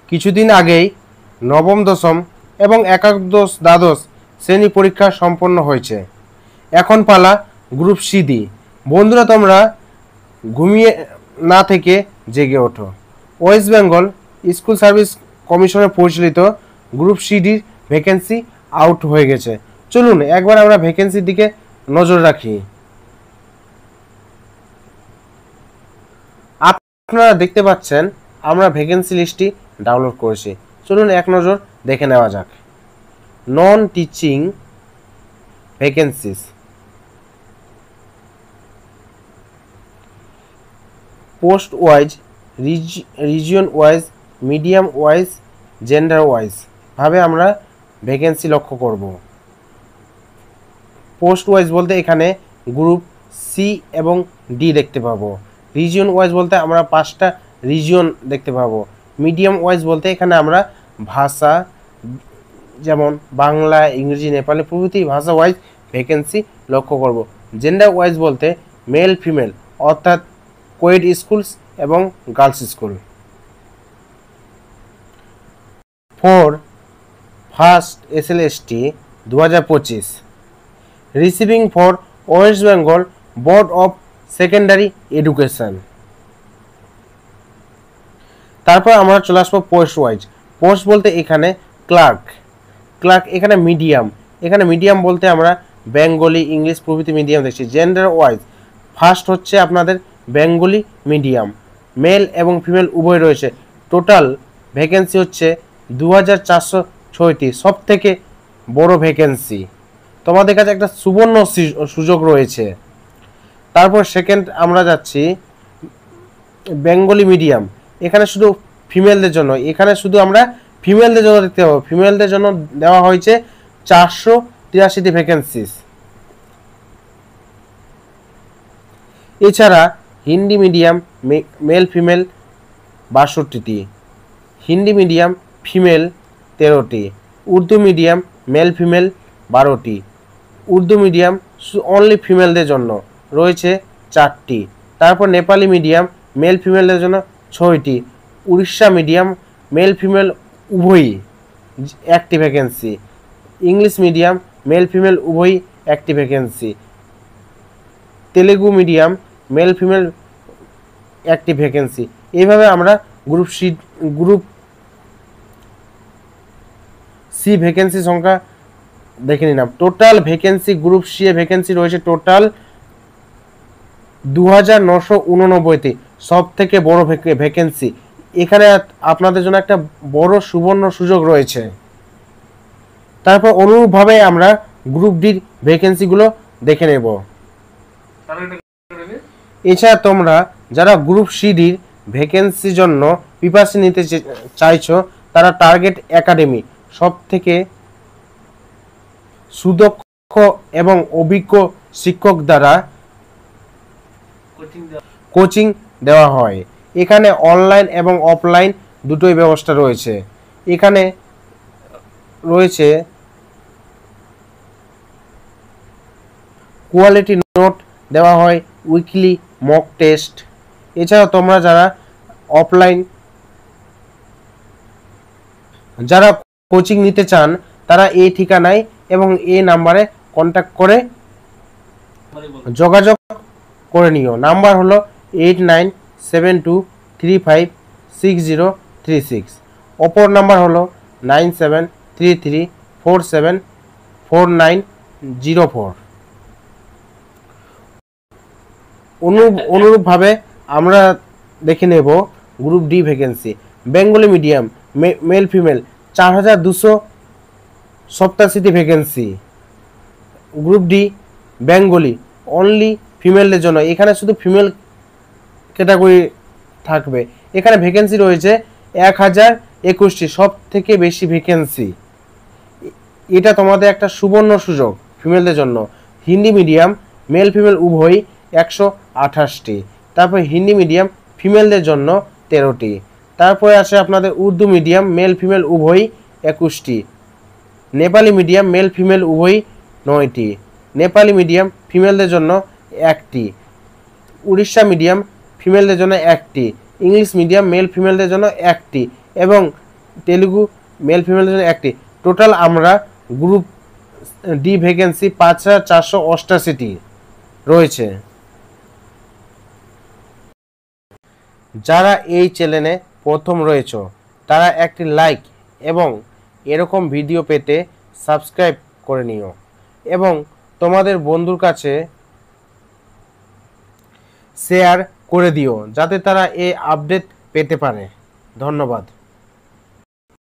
কিছুদিন আগেই নবম দশম এবং একাদশ দ্বাদশ শ্রেণী পরীক্ষা সম্পন্ন হয়েছে। এখন পালা গ্রুপ সি ডি। বন্ধুরা, তোমরা ঘুমিয়ে না থেকে জেগে ওঠো। ওয়েস্ট বেঙ্গল স্কুল সার্ভিস কমিশনের পরিচালিত গ্রুপ সি ডির ভ্যাকেন্সি আউট হয়ে গেছে। চলুন একবার আমরা ভ্যাকেন্সির দিকে নজর রাখি। আপনারা দেখতে পাচ্ছেন আমরা ভ্যাকেন্সি লিস্টটি ডাউনলোড করেছি। চলুন এক নজর দেখে নেওয়া যাক। Non teaching vacancies, post wise, region wise, medium wise, gender wise ভাবে আমরা ভ্যাকেন্সি লক্ষ্য করব। পোস্ট ওয়াইজ বলতে এখানে গ্রুপ সি এবং ডি দেখতে পাবো। রিজিয়ন ওয়াইজ বলতে আমরা 5টা রিজিয়ন দেখতে পাবো। মিডিয়াম ওয়াইজ বলতে এখানে আমরা ভাষা যেমন বাংলা, ইংরেজি, নেপালি প্রভৃতি ভাষা ওয়াইজ ভ্যাকেন্সি লক্ষ্য করব। জেন্ডার ওয়াইজ বলতে মেল ফিমেল অর্থাৎ কোয়েড স্কুলস এবং girls school. For first SLST 2025 receiving for West Bengal board of secondary education. তারপর আমরা চলে আসবো পোস্ট ওয়াইজ। পোস্ট বলতে এখানে ক্লার্ক এখানে মিডিয়াম বলতে আমরা বেঙ্গলি, ইংলিশ প্রভৃতি মিডিয়াম দেখছি। জেন্ডার ওয়াইজ ফার্স্ট হচ্ছে আপনাদের বেঙ্গলি মিডিয়াম, মেল এবং ফিমেল উভয় রয়েছে। টোটাল ভ্যাকেন্সি হচ্ছে 2436, সব থেকে বড় ভ্যাকেন্সি। তোমাদের কাছে একটা সুবর্ণ সুযোগ রয়েছে। তারপর সেকেন্ড আমরা যাচ্ছি বেঙ্গলি মিডিয়াম। এখানে শুধু ফিমেলদের জন্য, এখানে শুধু আমরা ফিমেলদের জন্য দেখতে পাবো। ফিমেলদের জন্য দেওয়া হয়েছে 483টি ভ্যাকেন্সিস। এছাড়া হিন্দি মিডিয়াম মেল ফিমেল 62টি, হিন্দি মিডিয়াম ফিমেল 13টি, উর্দু মিডিয়াম মেল ফিমেল 12টি, উর্দু মিডিয়াম অনলি ফিমেলদের জন্য রয়েছে 4টি। তারপর নেপালি মিডিয়াম মেল ফিমেলদের জন্য 6টি, উড়িষ্যা মিডিয়াম মেল ফিমেল উভয়ই 1টি vacancy, English medium male female উভয়ই 1টি vacancy, Telugu medium male female 1টি ভ্যাকেন্সি। এইভাবে আমরা গ্রুপ সি ভ্যাকেন্সি সংখ্যা দেখে নিলাম। টোটাল ভ্যাকেন্সি গ্রুপ সি এ ভ্যাকেন্সি রয়েছে টোটাল 2989টি, সব থেকে বড় ভ্যাকেন্সি। এখানে আপনাদের জন্য একটা বড় সুবর্ণ সুযোগ রয়েছে। তারপর অনুরূপভাবে আমরা গ্রুপ ডির ভ্যাকেন্সিগুলো দেখে নেব। এছাড়া তোমরা যারা গ্রুপ সি ডির ভ্যাকেন্সির জন্য প্রিপারেশন নিতে চাইছো, তারা টার্গেট একাডেমি সব থেকে সুদক্ষ এবং অভিজ্ঞ শিক্ষক দ্বারা কোচিং দেওয়া হয়। এখানে অনলাইন এবং অফলাইন দুটোই ব্যবস্থা রয়েছে। এখানে রয়েছে কোয়ালিটি নোট দেওয়া হয়, উইকলি মক টেস্ট। এছাড়া তোমরা যারা অফলাইন যারা কোচিং নিতে চান, তারা এই ঠিকানায় এবং এই নাম্বারে কন্ট্যাক্ট করে যোগাযোগ করে নিও। নাম্বার হলো 8972356036। অপর নাম্বার হলো 9733474904। অনুরূপভাবে আমরা দেখে নেব group D vacancy. Bengali medium male female 4287টি vacancy. Group D Bengali only ফিমেলদের জন্য, এখানে শুধু ফিমেল ক্যাটাগরি থাকবে। এখানে ভ্যাকেন্সি রয়েছে 1021টি, সব থেকে বেশি ভ্যাকেন্সি। এটা তোমাদের একটা সুবর্ণ সুযোগ ফিমেলদের জন্য। হিন্দি মিডিয়াম মেল ফিমেল উভয়ই 128টি। তারপর হিন্দি মিডিয়াম ফিমেলদের জন্য 13টি। তারপরে আছে আপনাদের উর্দু মিডিয়াম মেল ফিমেল উভয়ই 21টি। নেপালি মিডিয়াম মেল ফিমেল উভয়ই 9টি। নেপালি মিডিয়াম ফিমেলদের জন্য 1টি। উড়িষ্যা মিডিয়াম ফিমেলদের জন্য 1টি। ইংলিশ মিডিয়াম মেল ফিমেলদের জন্য 1টি এবং তেলুগু মেল ফিমেলের জন্য একটি। টোটাল আমরা গ্রুপ ডি ভ্যাকেন্সি 5488টি রয়েছে। যারা এই চ্যানেলে প্রথম রয়েছে তারা একটি লাইক এবং এরকম ভিডিও পেতে সাবস্ক্রাইব করে নিও এবং তোমাদের বন্ধুর কাছে শেয়ার করে দিও যাতে তারা এই আপডেট পেতে পারে। ধন্যবাদ।